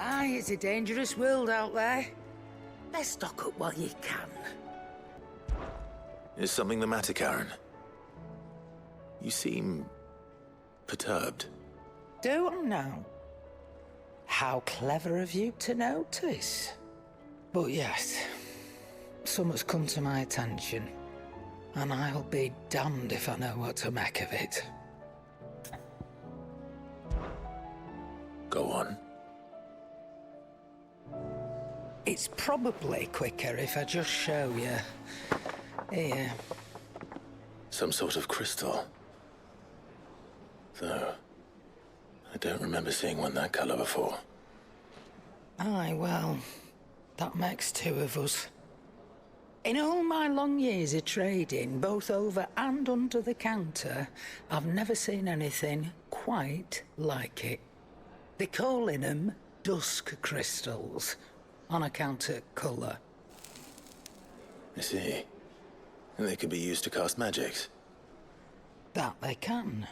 Aye, it's a dangerous world out there. Let's stock up while you can. Is something the matter, Charon? You seem perturbed. Do I now? How clever of you to notice. But yes, something's come to my attention, and I'll be damned if I know what to make of it. Go on. It's probably quicker if I just show you. Here. Some sort of crystal. Though, I don't remember seeing one that colour before. Aye, well, that makes two of us. In all my long years of trading, both over and under the counter, I've never seen anything quite like it. They're calling them dusk crystals, on account of colour. I see. And they could be used to cast magics. That they can.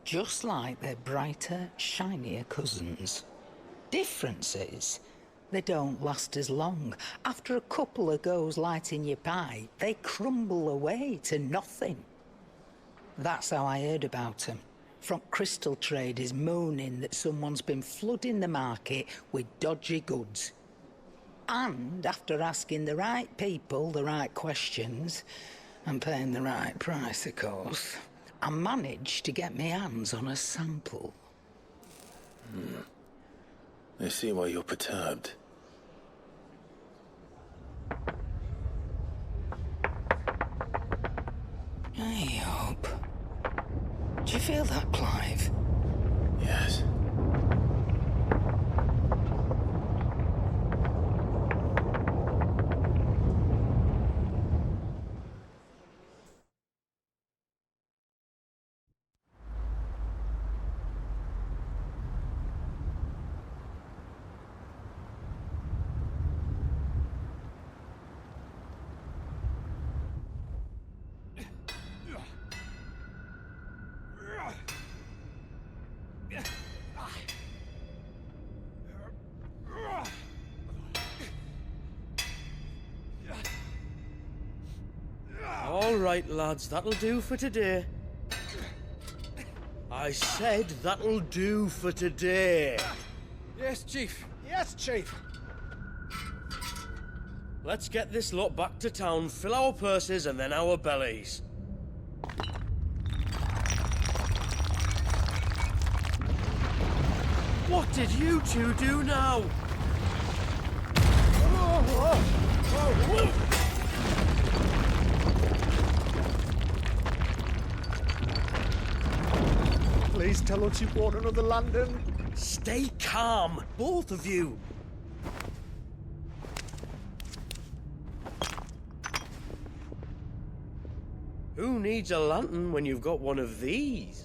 Just like their brighter, shinier cousins. Difference is, they don't last as long. After a couple of goes lighting your pie, they crumble away to nothing. That's how I heard about them. From crystal traders moaning that someone's been flooding the market with dodgy goods. And after asking the right people the right questions, and paying the right price, of course, I managed to get my hands on a sample. I see why you're perturbed. I hope. Do you feel that, Clive? Yes. All right, lads, that'll do for today. I said that'll do for today. Yes, Chief. Yes, Chief. Let's get this lot back to town, fill our purses and then our bellies. What did you two do now? Please tell us you bought another lantern. Stay calm, both of you. Who needs a lantern when you've got one of these?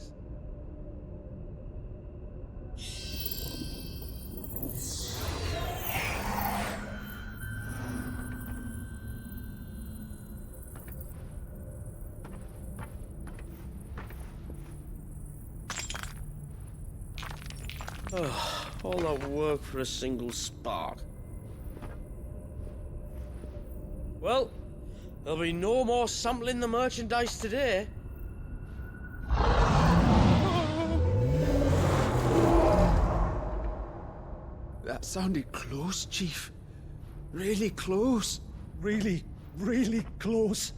All that work for a single spark. Well, there'll be no more sampling the merchandise today. That sounded close, Chief. Really close. Really, really close.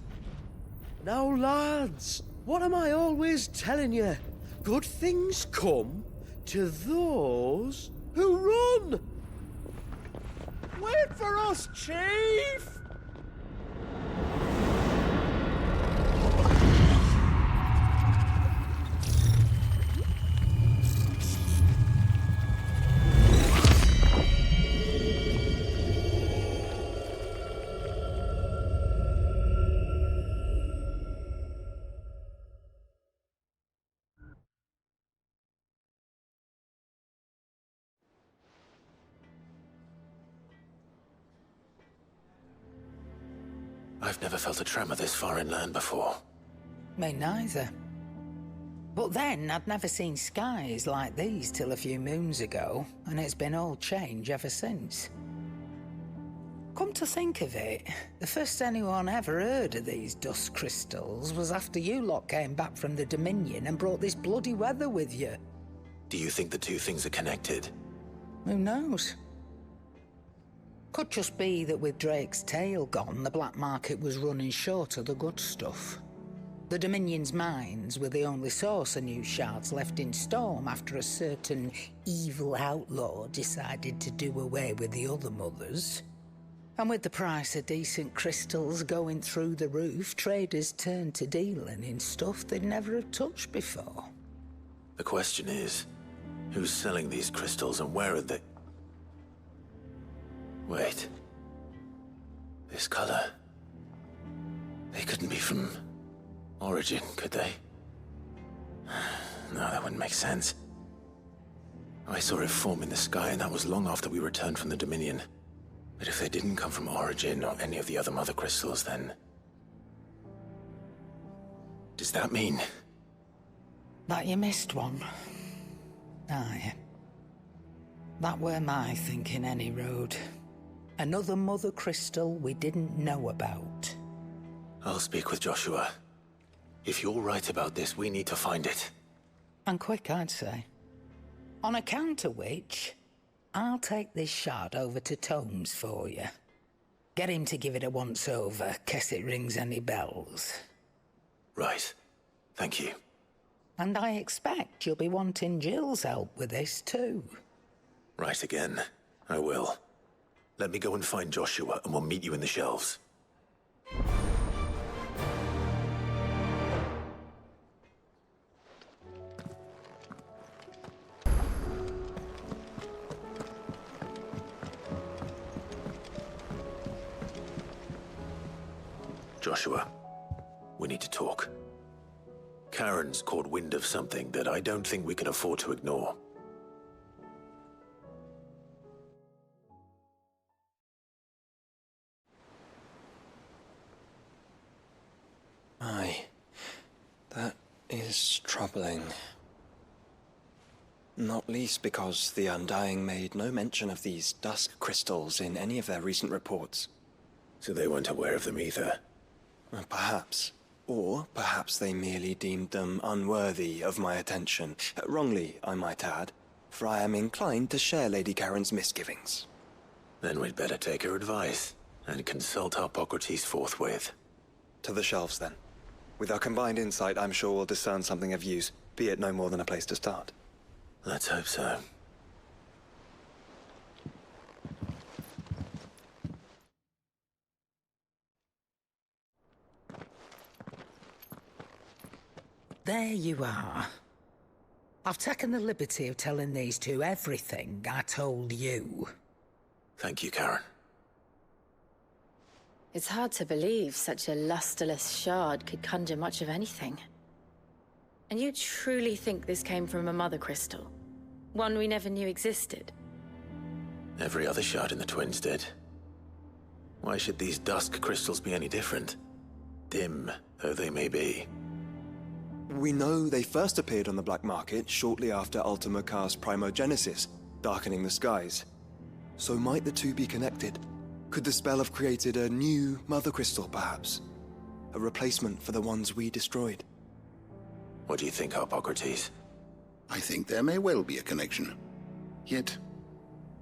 Now, lads, what am I always telling you? Good things come to those who run! Wait for us, Chief! I've never felt a tremor this far inland before. Me neither. But then, I'd never seen skies like these till a few moons ago, and it's been all change ever since. Come to think of it, the first anyone ever heard of these dust crystals was after you lot came back from the Dominion and brought this bloody weather with you. Do you think the two things are connected? Who knows? Could just be that with Drake's tail gone, the black market was running short of the good stuff. The Dominion's mines were the only source of new shards left in Storm after a certain evil outlaw decided to do away with the other mothers. And with the price of decent crystals going through the roof, traders turned to dealing in stuff they'd never have touched before. The question is, who's selling these crystals and where are they? Wait. This color. They couldn't be from Origin, could they? No, that wouldn't make sense. I saw it form in the sky, and that was long after we returned from the Dominion. But if they didn't come from Origin or any of the other mother crystals, then... does that mean... that you missed one? Aye. That were my thinking, any road. Another mother crystal we didn't know about. I'll speak with Joshua. If you're right about this, we need to find it. And quick, I'd say. On account of which, I'll take this shard over to Tomes for you. Get him to give it a once-over, case it rings any bells. Right. Thank you. And I expect you'll be wanting Jill's help with this, too. Right again. I will. Let me go and find Joshua, and we'll meet you in the shelves. Joshua, we need to talk. Charon's caught wind of something that I don't think we can afford to ignore. Aye, that is troubling. Not least because the Undying made no mention of these dusk crystals in any of their recent reports. So they weren't aware of them either. Perhaps. Or perhaps they merely deemed them unworthy of my attention. Wrongly, I might add, for I am inclined to share Lady Charon's misgivings. Then we'd better take her advice and consult Hippocrates forthwith. To the shelves, then. With our combined insight, I'm sure we'll discern something of use, be it no more than a place to start. Let's hope so. There you are. I've taken the liberty of telling these two everything I told you. Thank you, Charon. It's hard to believe such a lusterless shard could conjure much of anything. And you truly think this came from a mother crystal? One we never knew existed? Every other shard in the Twins did. Why should these dusk crystals be any different? Dim though they may be. We know they first appeared on the black market shortly after Ultima cast Primogenesis, darkening the skies. So might the two be connected? Could the spell have created a new mother crystal, perhaps? A replacement for the ones we destroyed? What do you think, Hippocrates? I think there may well be a connection. Yet,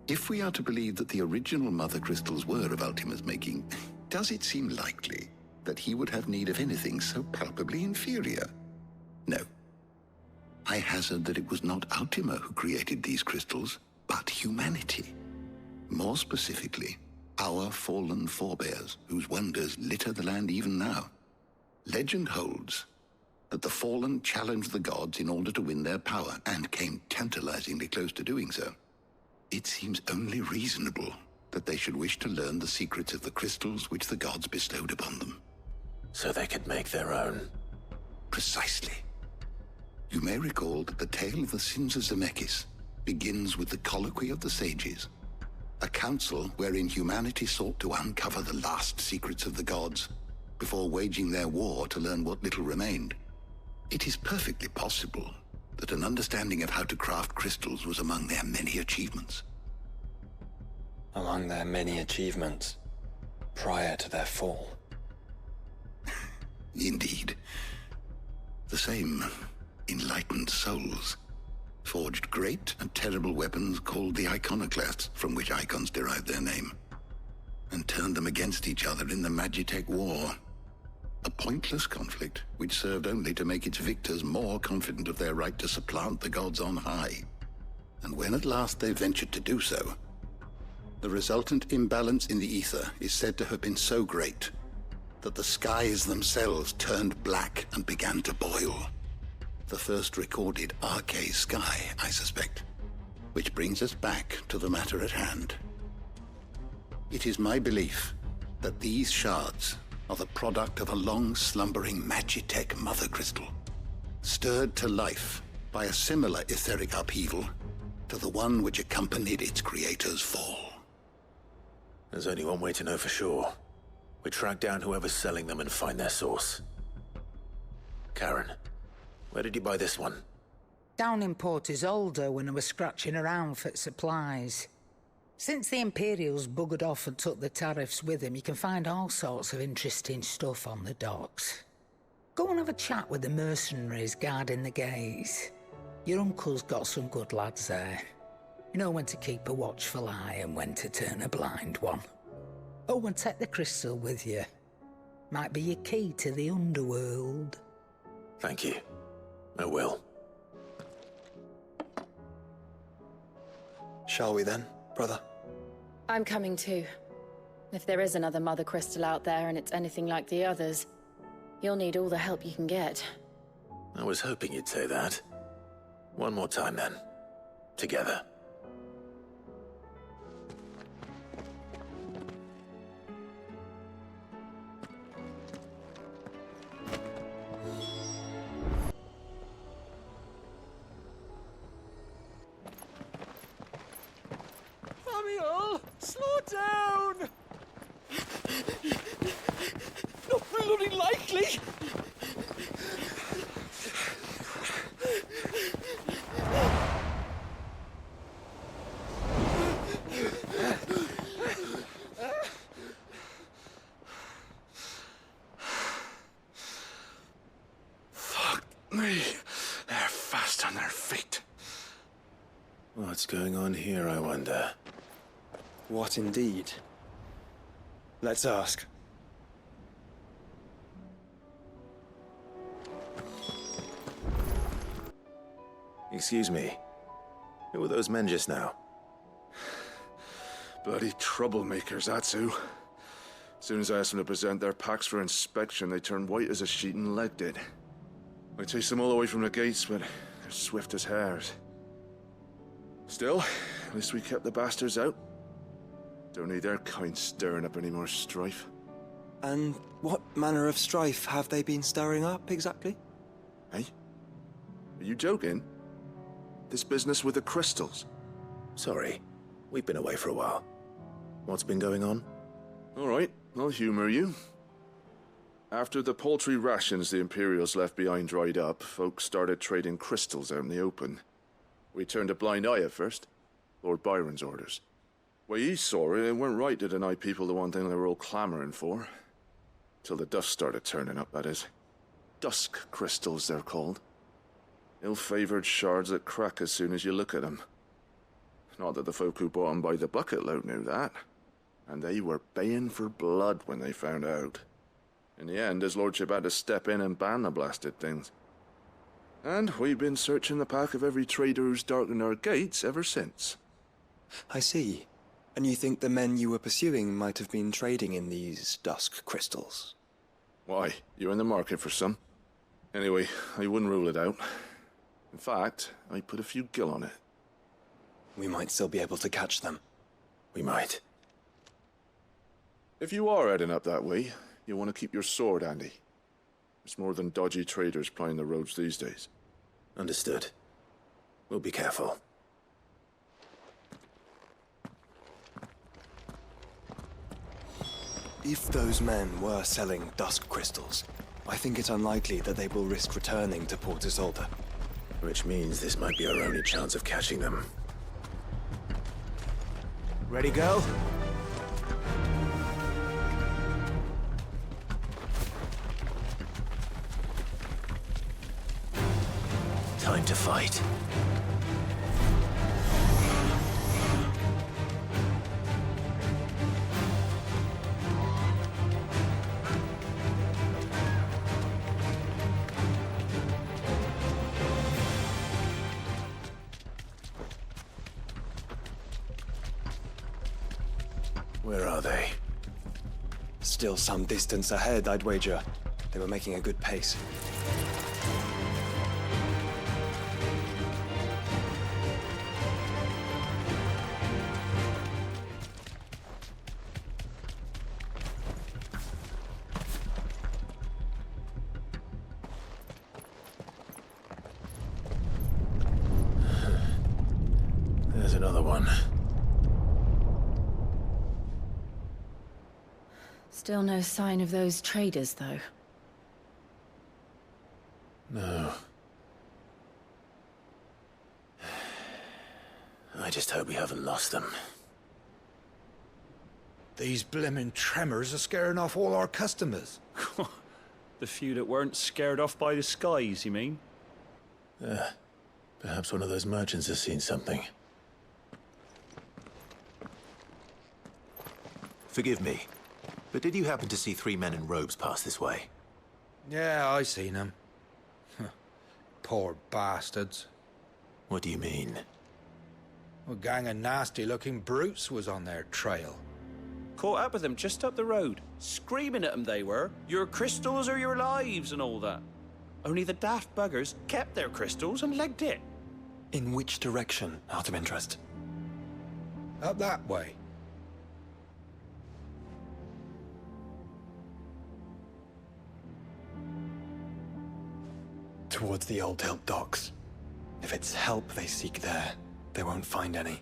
if we are to believe that the original mother crystals were of Ultima's making, does it seem likely that he would have need of anything so palpably inferior? No. I hazard that it was not Ultima who created these crystals, but humanity. More specifically, our fallen forebears, whose wonders litter the land even now. Legend holds that the fallen challenged the gods in order to win their power, and came tantalizingly close to doing so. It seems only reasonable that they should wish to learn the secrets of the crystals which the gods bestowed upon them. So they could make their own. Precisely. You may recall that the tale of the sins of Zemeckis begins with the colloquy of the sages, a council wherein humanity sought to uncover the last secrets of the gods before waging their war to learn what little remained. It is perfectly possible that an understanding of how to craft crystals was among their many achievements. Among their many achievements, prior to their fall. Indeed. The same enlightened souls forged great and terrible weapons called the iconoclasts, from which icons derived their name, and turned them against each other in the Magitech War. A pointless conflict which served only to make its victors more confident of their right to supplant the gods on high. And when at last they ventured to do so, the resultant imbalance in the ether is said to have been so great that the skies themselves turned black and began to boil. The first recorded arcane sky, I suspect. Which brings us back to the matter at hand. It is my belief that these shards are the product of a long-slumbering Magitech mother crystal, stirred to life by a similar etheric upheaval to the one which accompanied its creator's fall. There's only one way to know for sure. We track down whoever's selling them and find their source. Karen, where did you buy this one? Down in Port Isolde when I was scratching around for supplies. Since the Imperials buggered off and took the tariffs with them, you can find all sorts of interesting stuff on the docks. Go and have a chat with the mercenaries guarding the gates. Your uncle's got some good lads there. You know when to keep a watchful eye and when to turn a blind one. Oh, and take the crystal with you. Might be your key to the underworld. Thank you. I will. Shall we then, brother? I'm coming too. If there is another mother crystal out there and it's anything like the others, you'll need all the help you can get. I was hoping you'd say that. One more time then. Together. Samuel, slow down! Not bloody likely! Fuck me. They're fast on their feet. What's going on here, I wonder? What indeed? Let's ask. Excuse me. Who were those men just now? Bloody troublemakers, that's who. As soon as I asked them to present their packs for inspection, they turned white as a sheet and legged it. I chased them all the way from the gates, but they're swift as hares. Still, at least we kept the bastards out. Don't need their kind stirring up any more strife. And what manner of strife have they been stirring up, exactly? Hey? Are you joking? This business with the crystals? Sorry. We've been away for a while. What's been going on? All right, I'll humor you. After the paltry rations the Imperials left behind dried up, folks started trading crystals out in the open. We turned a blind eye at first. Lord Byron's orders. Way he saw it, it weren't right to deny people the one thing they were all clamoring for. Till the dust started turning up, that is. Dusk crystals, they're called. Ill-favored shards that crack as soon as you look at them. Not that the folk who bought them by the bucket load knew that. And they were baying for blood when they found out. In the end, his lordship had to step in and ban the blasted things. And we've been searching the pack of every trader who's darkened our gates ever since. I see. And you think the men you were pursuing might have been trading in these dusk crystals? Why, you're in the market for some. Anyway, I wouldn't rule it out. In fact, I put a few gil on it. We might still be able to catch them. We might. If you are heading up that way, you'll want to keep your sword handy. There's more than dodgy traders plying the roads these days. Understood. We'll be careful. If those men were selling dusk crystals, I think it's unlikely that they will risk returning to Port Isolde. Which means this might be our only chance of catching them. Ready, go? Time to fight. Where are they? Still some distance ahead, I'd wager. They were making a good pace. There's another one. Still no sign of those traders, though. No. I just hope we haven't lost them. These blimmin' tremors are scaring off all our customers. The few that weren't scared off by the skies, you mean? Perhaps one of those merchants has seen something. Forgive me, but did you happen to see 3 men in robes pass this way? Yeah, I seen them. Poor bastards. What do you mean? A gang of nasty-looking brutes was on their trail. Caught up with them just up the road, screaming at them they were. Your crystals are your lives and all that. Only the daft buggers kept their crystals and legged it. In which direction, out of interest? Up that way. Towards the Old Hill docks. If it's help they seek there, they won't find any.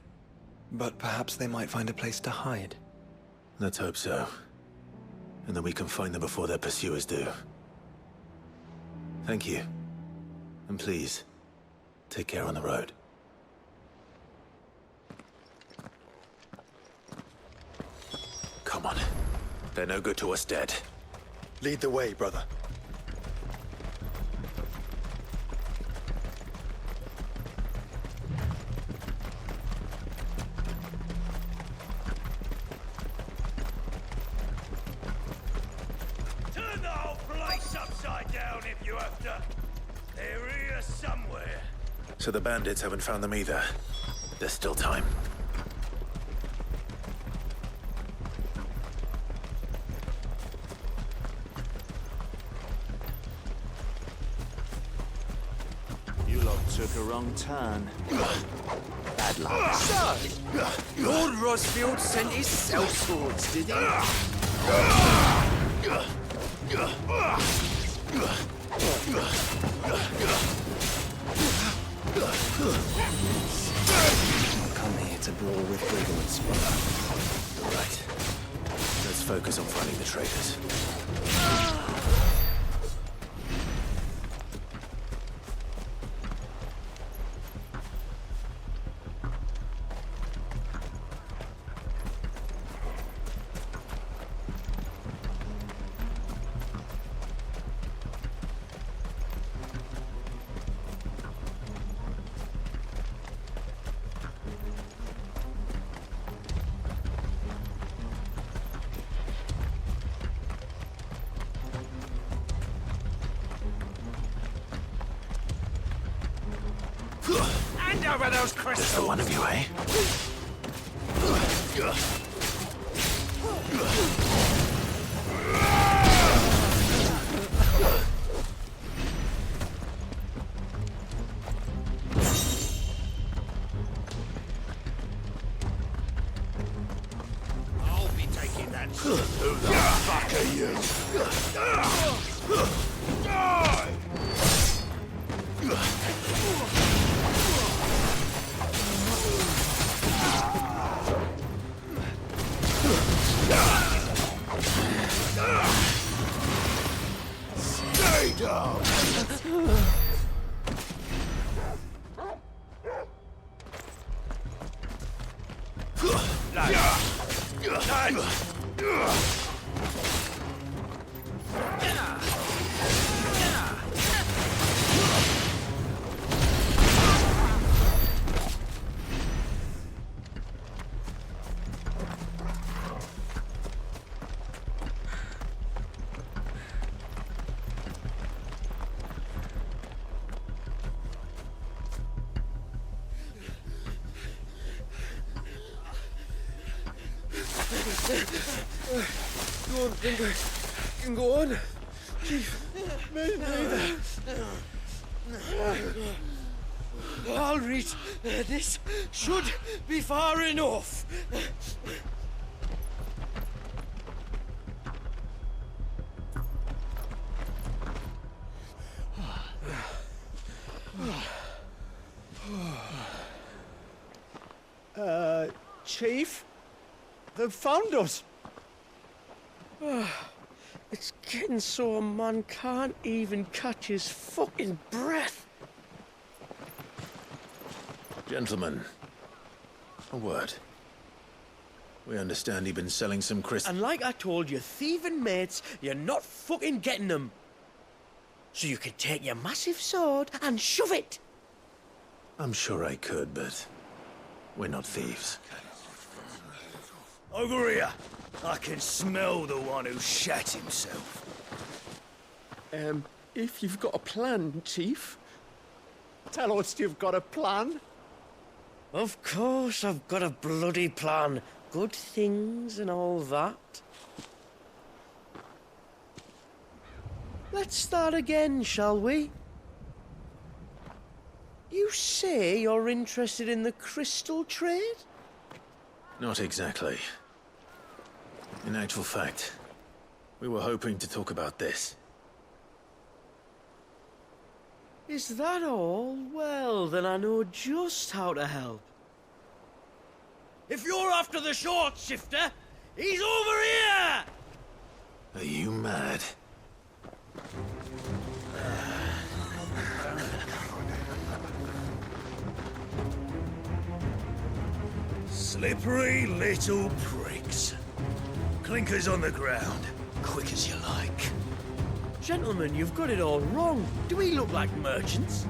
But perhaps they might find a place to hide. Let's hope so. And that we can find them before their pursuers do. Thank you. And please, take care on the road. Come on. They're no good to us dead. Lead the way, brother. Turn the whole place upside down if you have to. They're here somewhere. So the bandits haven't found them either. There's still time. You lot took a wrong turn. Bad luck. So, Lord Rosfield sent his sellswords, did he? Come here to brawl with brigands. Right. Let's focus on finding the traitors. Hand over those Just the crystals! one of you, eh? I'll be taking that. Who the fuck are you? Die! Go on, Finger. You can go on. Chief, breather. I'll reach. This should be far enough. Chief? They've found us. It's getting so a man can't even catch his fucking breath. Gentlemen, a word. We understand you've been selling some crystals. And like I told your thieving mates, you're not fucking getting them. So you can take your massive sword and shove it. I'm sure I could, but we're not thieves. Over here. I can smell the one who shat himself. If you've got a plan, Chief, tell us you've got a plan. Of course I've got a bloody plan. Good things and all that. Let's start again, shall we? You say you're interested in the crystal trade? Not exactly. In actual fact, we were hoping to talk about this. Is that all? Well, then I know just how to help. If you're after the short shifter, he's over here! Are you mad? Slippery little pricks. Clinkers on the ground, quick as you like. Gentlemen, you've got it all wrong. Do we look like merchants?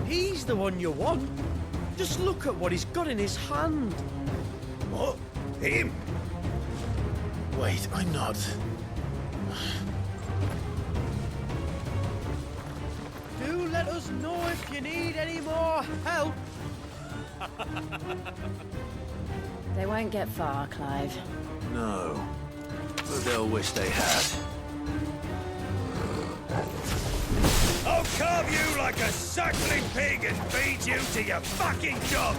He's the one you want. Just look at what he's got in his hand. What? Him? Wait, I'm not. Do let us know if you need any more help. They won't get far, Clive. No. But they'll wish they had. I'll carve you like a suckling pig and feed you to your fucking job!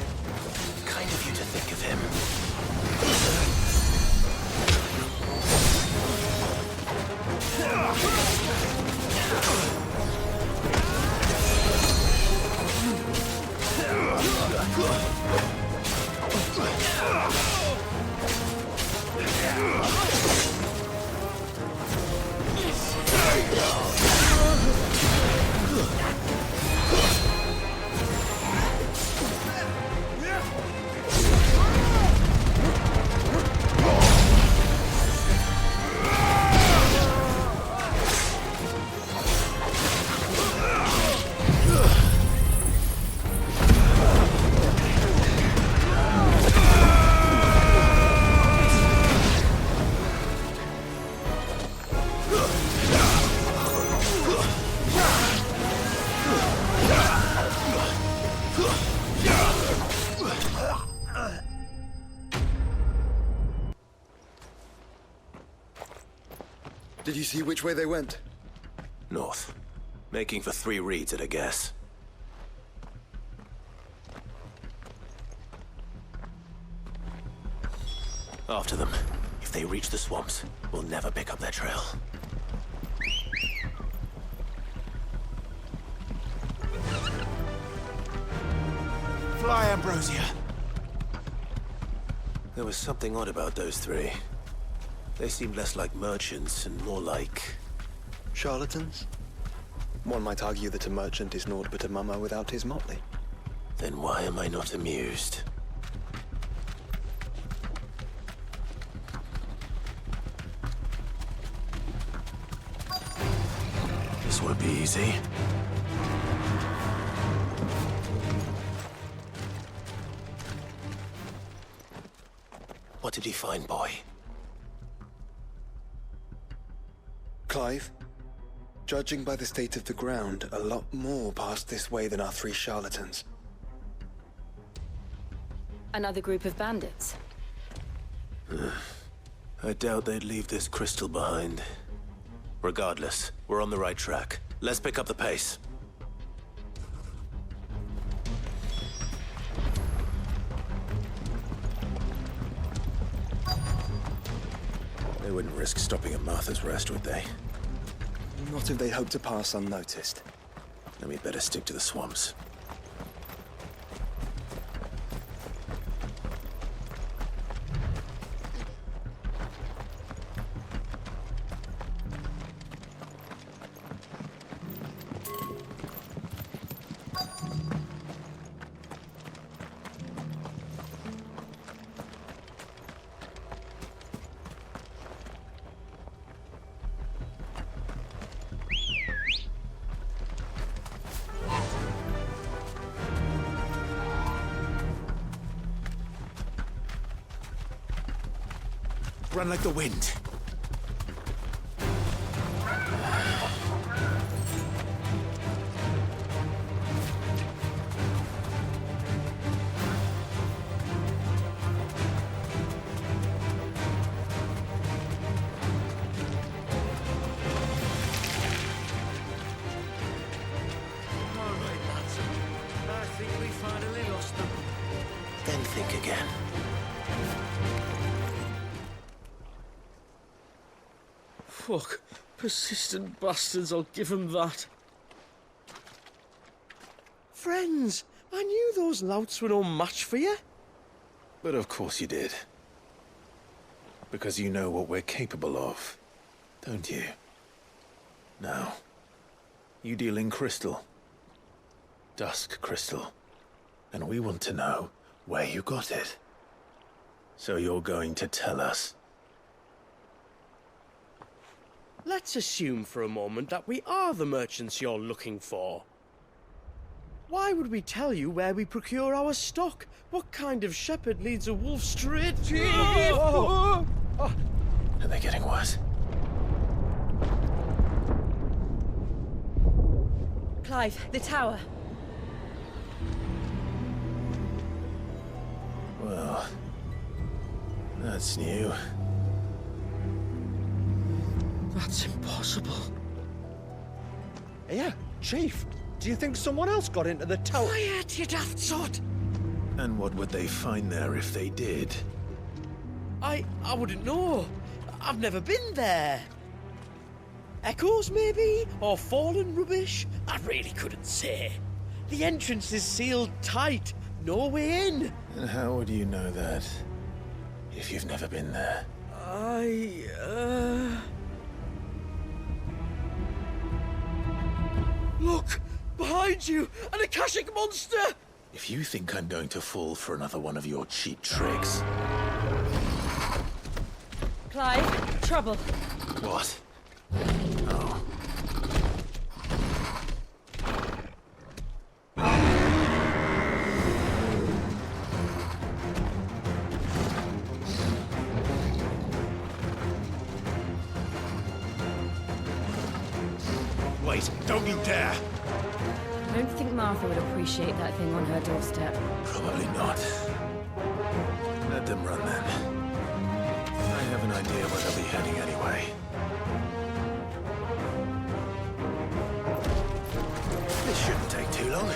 Kind of you to think of him. Did you see which way they went? North. Making for 3 reads at a guess. After them. If they reach the swamps, we'll never pick up their trail. Fly, Ambrosia! There was something odd about those 3. They seemed less like merchants and more like... Charlatans? One might argue that a merchant is naught but a mummer without his motley. Then why am I not amused? This won't be easy. What did you find, boy? Clive, judging by the state of the ground, a lot more passed this way than our 3 charlatans. Another group of bandits? I doubt they'd leave this crystal behind. Regardless, we're on the right track. Let's pick up the pace. They wouldn't risk stopping at Martha's Rest, would they? Not if they hope to pass unnoticed. Then we'd better stick to the swamps. Run like the wind. Then think again. Fuck. Persistent bastards, I'll give them that. Friends, I knew those louts were no match for you. But of course you did. Because you know what we're capable of, don't you? Now, you deal in crystal. Dusk crystal. And we want to know where you got it. So you're going to tell us. Let's assume for a moment that we are the merchants you're looking for. Why would we tell you where we procure our stock? What kind of shepherd leads a wolf straight to... Are they getting worse? Clive, the tower. Well, that's new. That's impossible. Yeah, Chief. Do you think someone else got into the tower? Quiet, you daft sot! And what would they find there if they did? I wouldn't know. I've never been there. Echoes, maybe? Or fallen rubbish? I really couldn't say. The entrance is sealed tight. No way in. And how would you know that, if you've never been there? Look! Behind you! An Akashic monster! If you think I'm going to fall for another one of your cheap tricks... Clive, trouble. What? Oh. Wait, don't you dare! I don't think Martha would appreciate that thing on her doorstep. Probably not. Let them run then. I have an idea where they'll be heading anyway. This shouldn't take too long.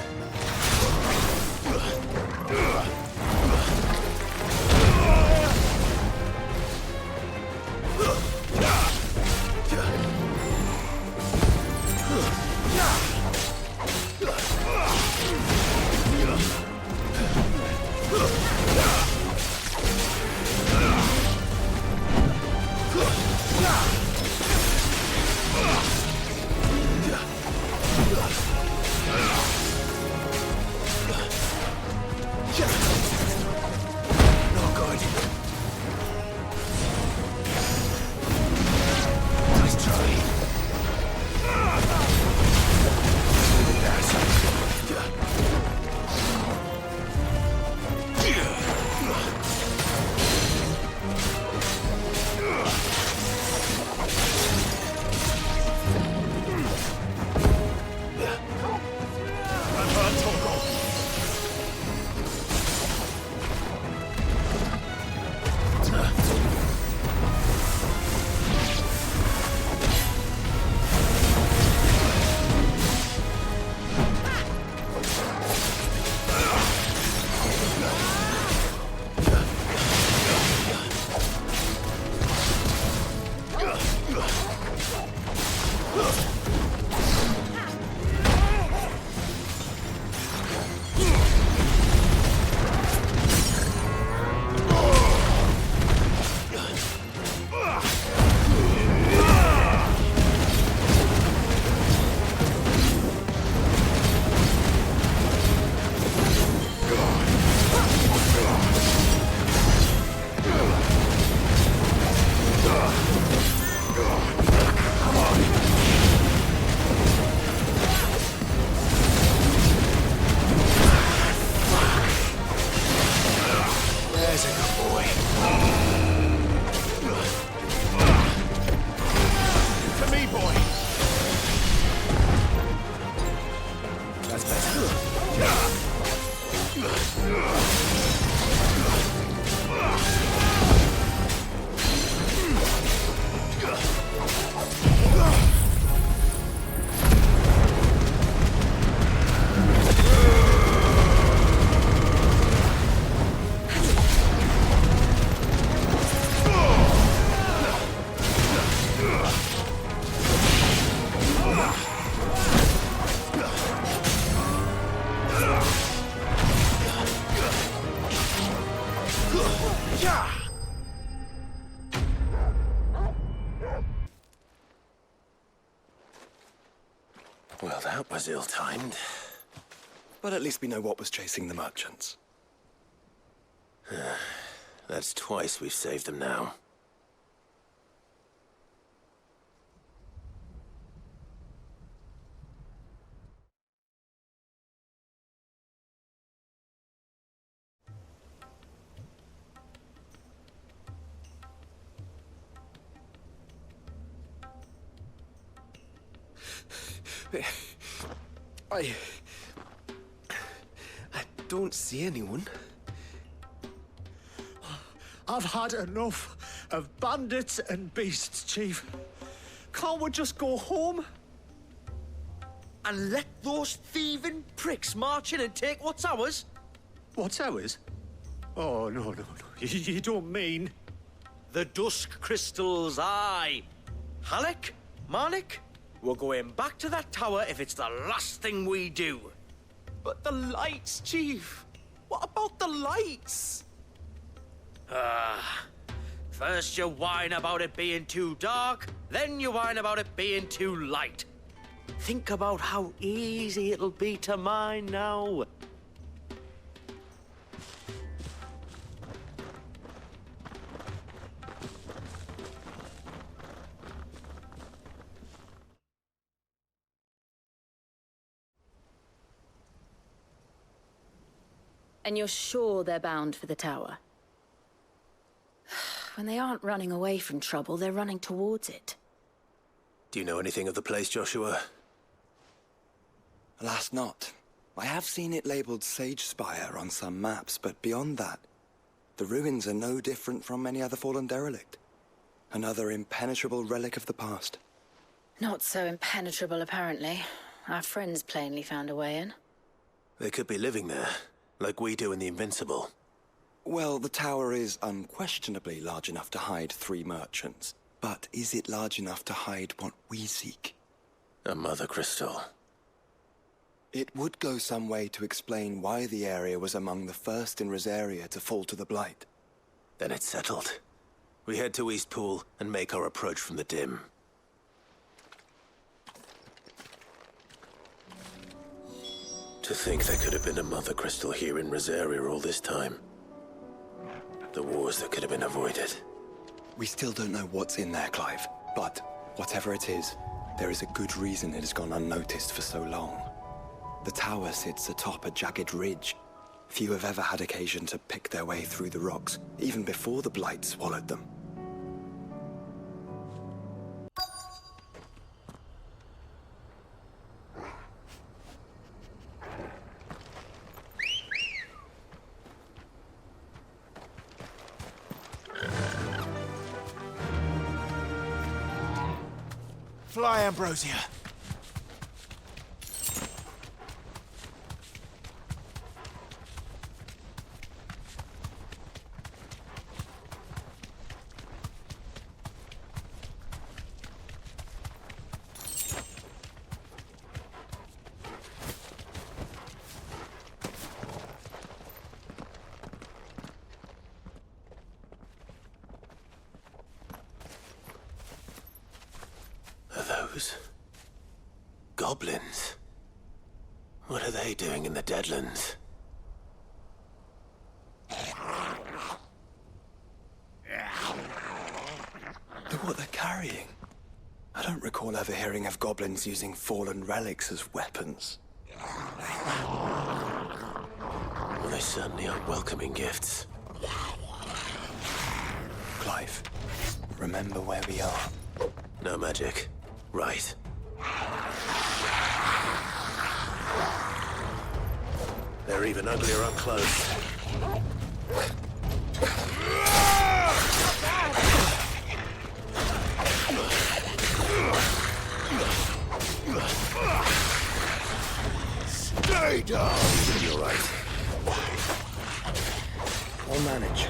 That was ill-timed. But at least we know what was chasing the merchants. That's twice we've saved them now. I don't see anyone. I've had enough of bandits and beasts, Chief. Can't we just go home? And let those thieving pricks march in and take what's ours? What's ours? Oh, no. You don't mean... The dusk crystals, aye. Halleck, Marnik, we're going back to that tower if it's the last thing we do. But the lights, Chief. What about the lights? First you whine about it being too dark, then you whine about it being too light. Think about how easy it'll be to mine now. And you're sure they're bound for the tower? When they aren't running away from trouble, they're running towards it. Do you know anything of the place, Joshua? Alas, not. I have seen it labeled Sage Spire on some maps, but beyond that, the ruins are no different from any other fallen derelict. Another impenetrable relic of the past. Not so impenetrable, apparently. Our friends plainly found a way in. They could be living there, like we do in the Invincible. Well, the tower is unquestionably large enough to hide 3 merchants. But is it large enough to hide what we seek? A mother crystal. It would go some way to explain why the area was among the first in Rosaria to fall to the Blight. Then it's settled. We head to Eastpool and make our approach from the dim. To think there could have been a mother crystal here in Rosaria all this time. The wars that could have been avoided. We still don't know what's in there, Clive. But whatever it is, there is a good reason it has gone unnoticed for so long. The tower sits atop a jagged ridge. Few have ever had occasion to pick their way through the rocks, even before the Blight swallowed them. Fly, Ambrosia. Goblins? What are they doing in the Deadlands? Look what they're carrying. I don't recall ever hearing of goblins using fallen relics as weapons. Well, they certainly aren't welcoming gifts. Clive, remember where we are. No magic. Right. They're even uglier up close. Stay down! You're right. I'll manage.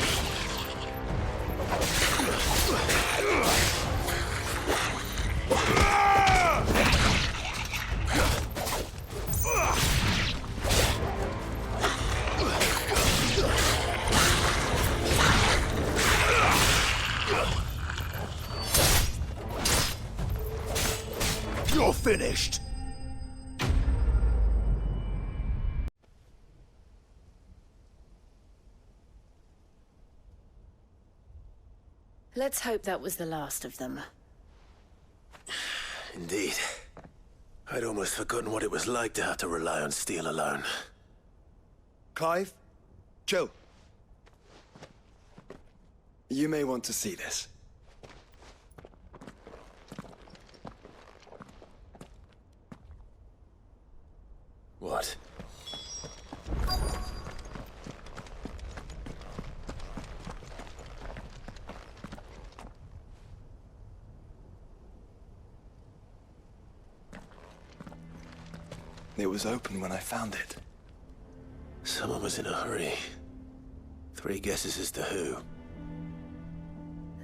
You're finished! Let's hope that was the last of them. Indeed. I'd almost forgotten what it was like to have to rely on steel alone. Clive? Joe. You may want to see this. What? It was open when I found it. Someone was in a hurry. 3 guesses as to who.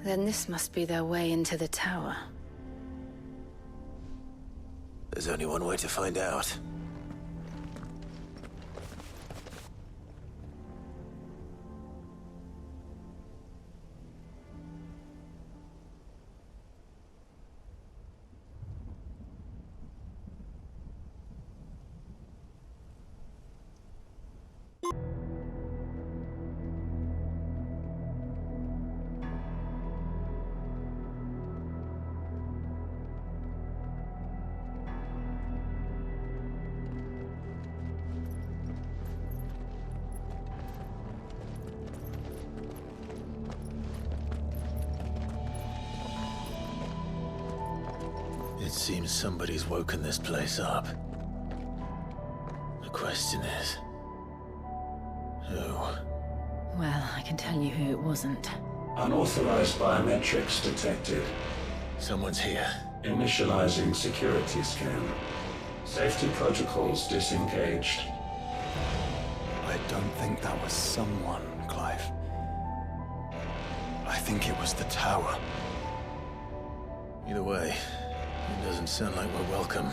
Then this must be their way into the tower. There's only one way to find out. It seems somebody's woken this place up. The question is... who? Well, I can tell you who it wasn't. Unauthorized biometrics detected. Someone's here. Initializing security scan. Safety protocols disengaged. I don't think that was someone, Clive. I think it was the tower. Either way, it doesn't sound like we're welcome.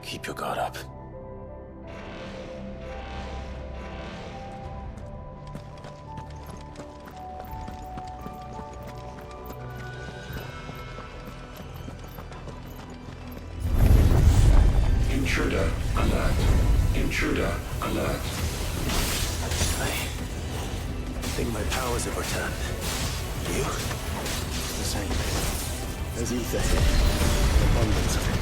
Keep your guard up. Intruder alert. Intruder alert. I think my powers have returned. You? The same. There's ether here. Abundance of it.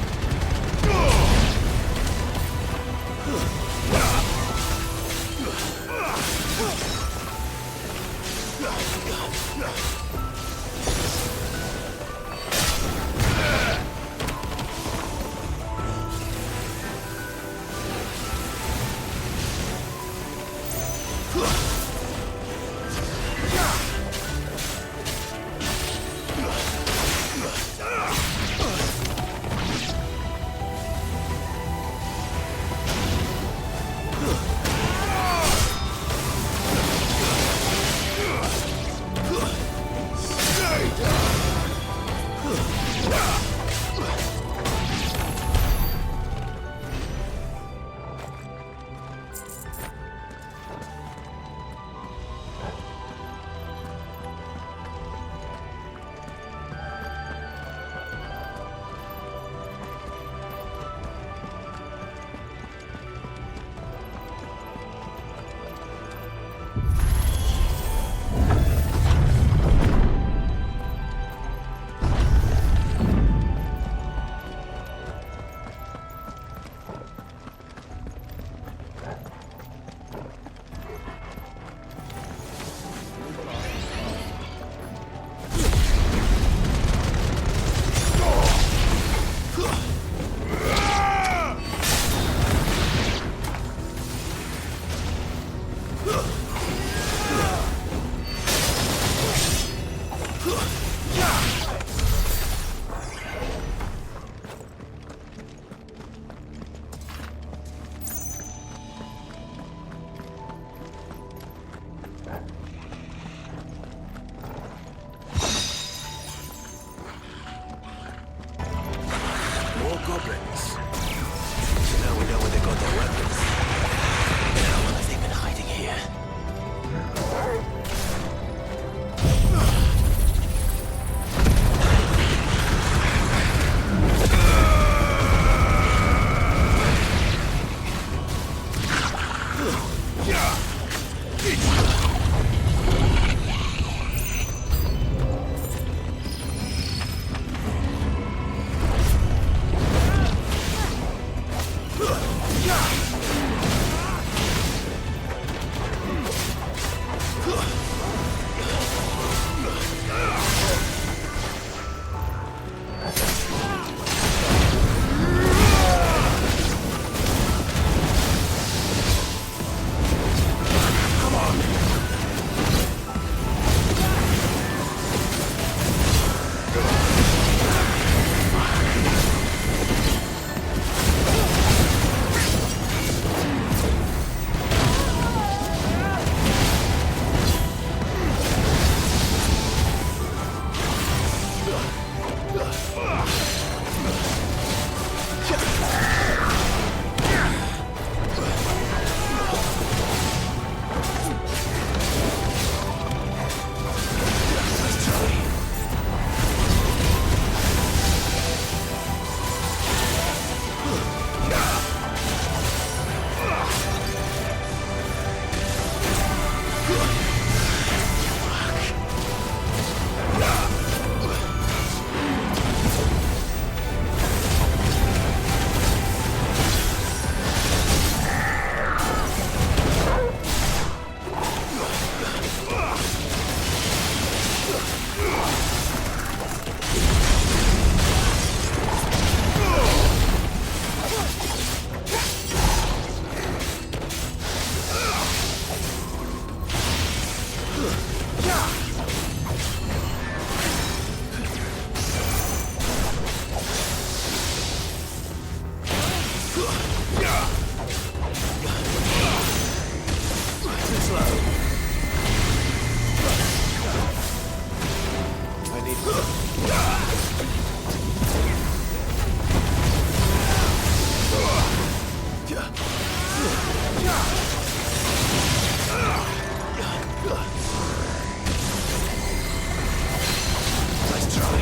Goblins. So now we know where they got their weapons. How long have they been hiding here? Let's try.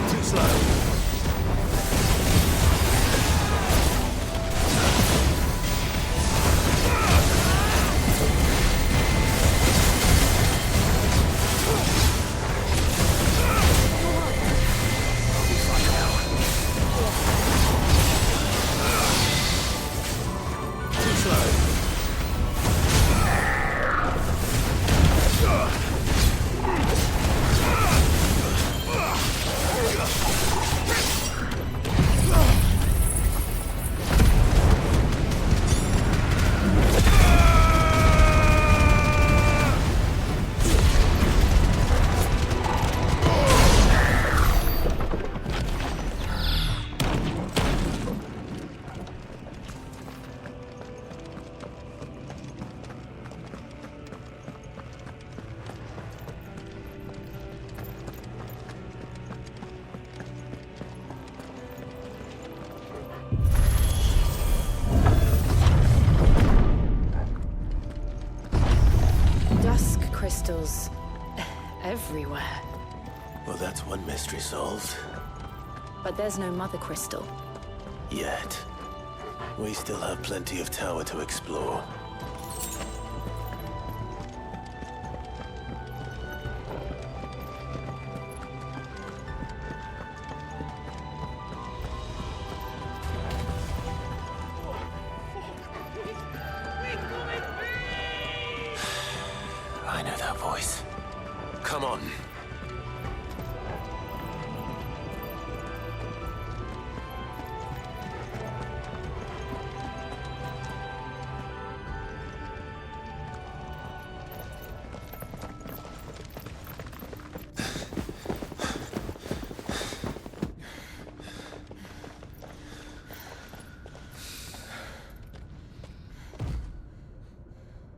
Too slow. Crystals everywhere. Well, that's one mystery solved. But there's no mother crystal. Yet. We still have plenty of tower to explore. I know that voice. Come on.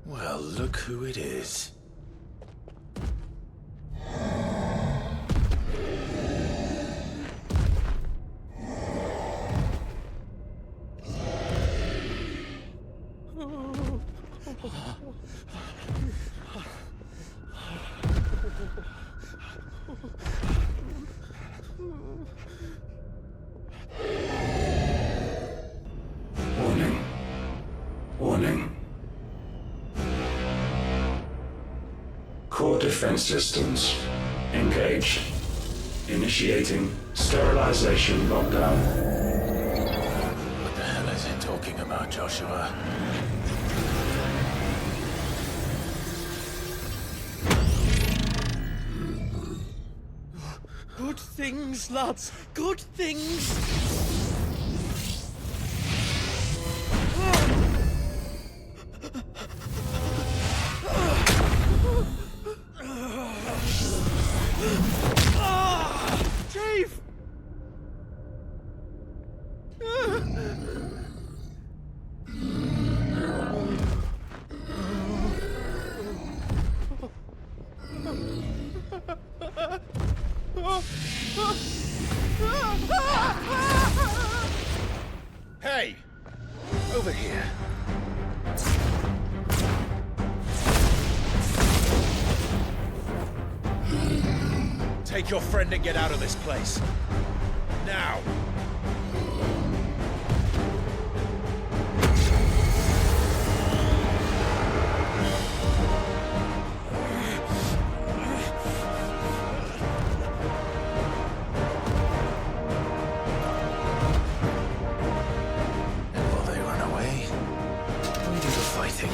Well, look who it is. Warning. Warning. Core defense systems engaged. Initiating sterilization lockdown. What the hell is it talking about, Joshua? Good things, lads. Good things. Chief! Hey! Over here. Take your friend and get out of this place. Now! And while they run away, we do the fighting.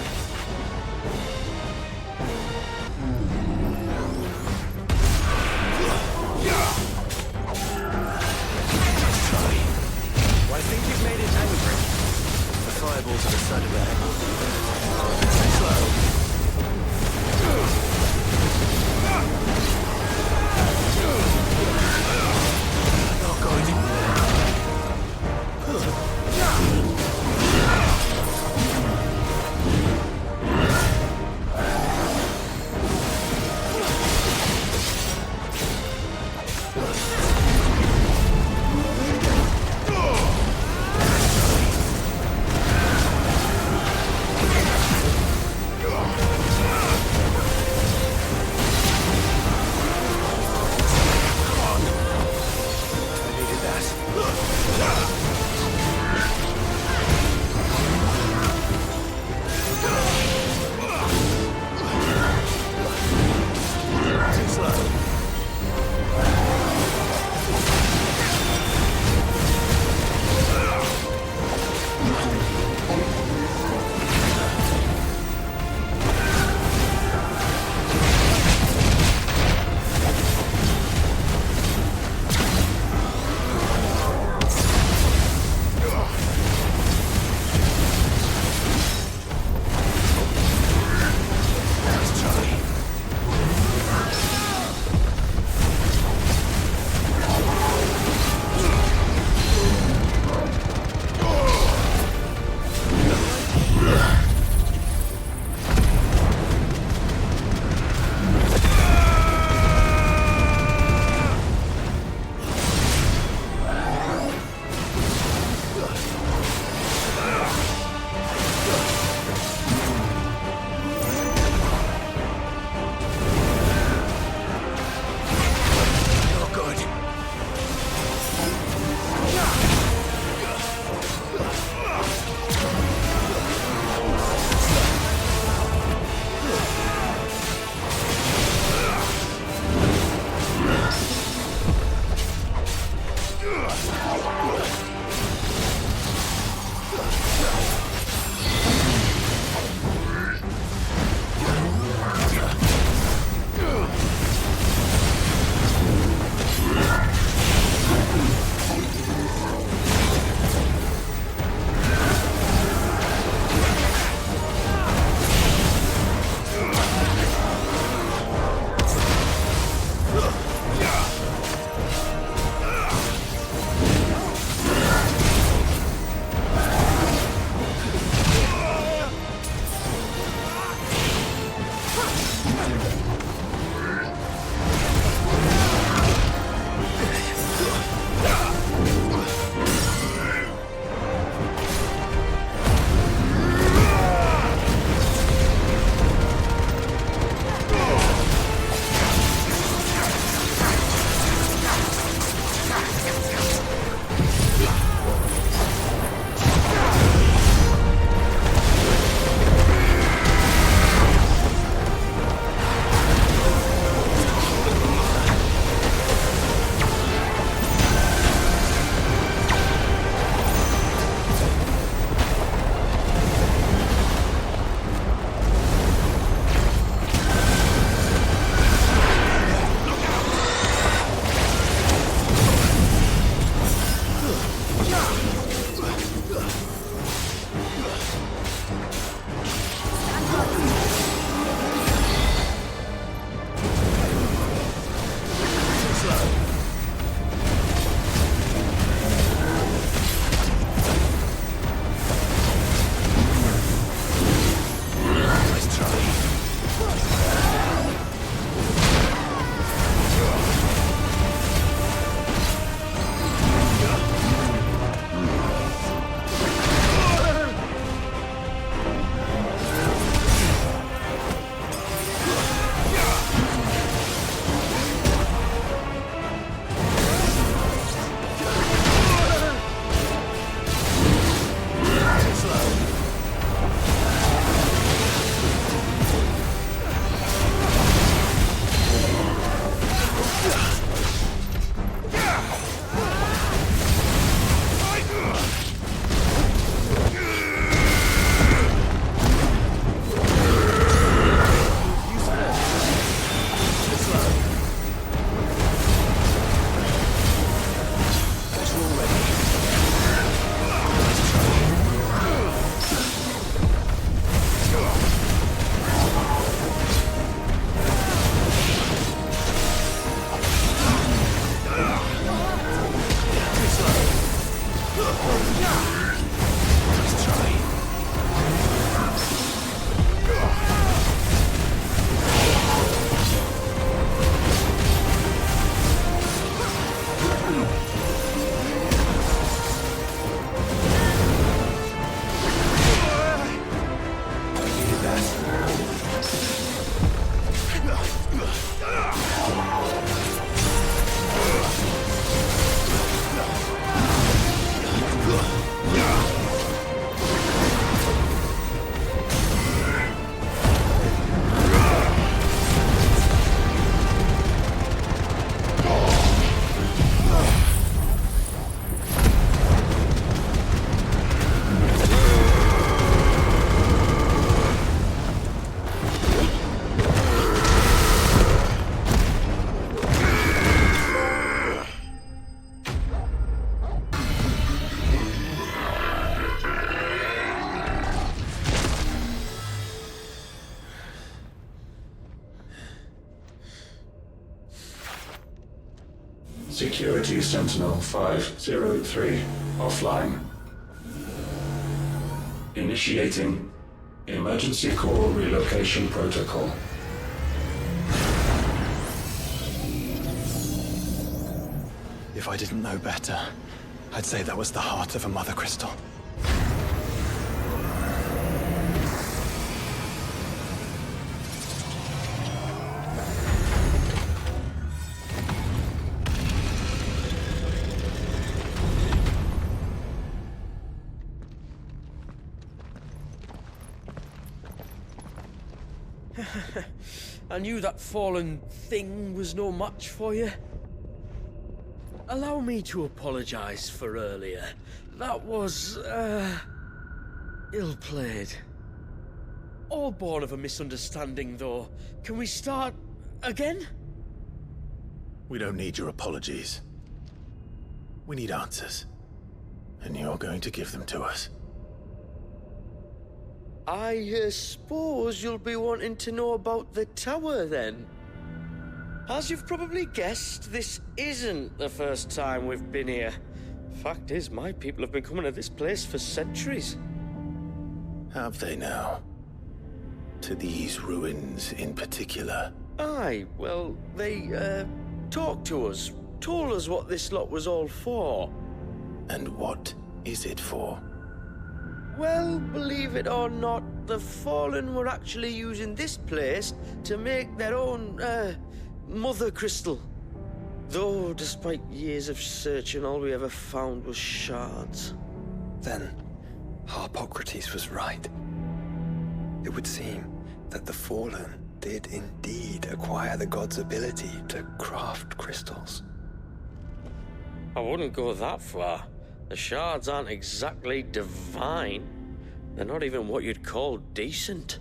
Security Sentinel 503 offline. Initiating Emergency Core Relocation Protocol. If I didn't know better, I'd say that was the heart of a mother crystal. I knew that fallen thing was no match for you. Allow me to apologize for earlier. That was, ill-played. All born of a misunderstanding, though. Can we start again? We don't need your apologies. We need answers. And you're going to give them to us. I suppose you'll be wanting to know about the tower, then? As you've probably guessed, this isn't the first time we've been here. Fact is, my people have been coming to this place for centuries. Have they now? To these ruins in particular? Aye, well, they, talked to us, told us what this lot was all for. And what is it for? Well, believe it or not, the Fallen were actually using this place to make their own, mother crystal. Though, despite years of searching, all we ever found was shards. Then, Harpocrates was right. It would seem that the Fallen did indeed acquire the god's ability to craft crystals. I wouldn't go that far. The shards aren't exactly divine. They're not even what you'd call decent.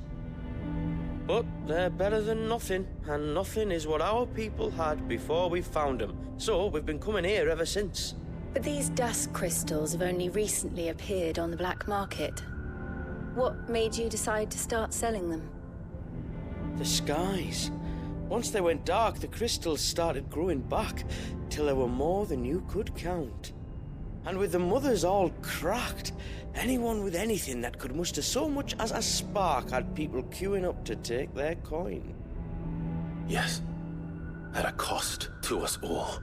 But they're better than nothing, and nothing is what our people had before we found them. So we've been coming here ever since. But these dust crystals have only recently appeared on the black market. What made you decide to start selling them? The skies. Once they went dark, the crystals started growing back, till there were more than you could count. And with the mothers all cracked, anyone with anything that could muster so much as a spark had people queuing up to take their coin. Yes. At a cost to us all.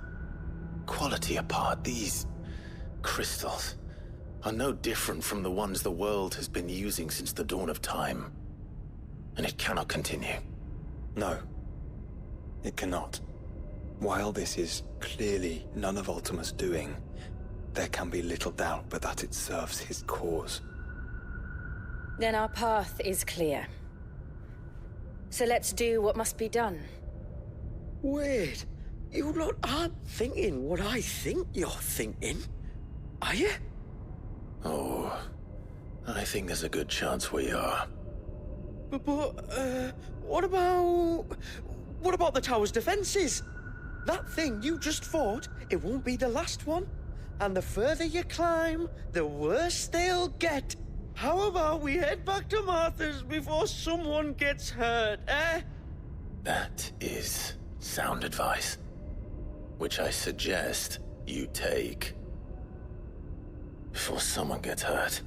Quality apart, these crystals are no different from the ones the world has been using since the dawn of time. And it cannot continue. No, it cannot. While this is clearly none of Ultima's doing, there can be little doubt but that it serves his cause. Then our path is clear. So let's do what must be done. Wait, you lot aren't thinking what I think you're thinking, are you? Oh, I think there's a good chance we are. But what about the tower's defenses? That thing you just fought, it won't be the last one. And the further you climb, the worse they'll get. How about we head back to Martha's before someone gets hurt, eh? That is sound advice, which I suggest you take before someone gets hurt.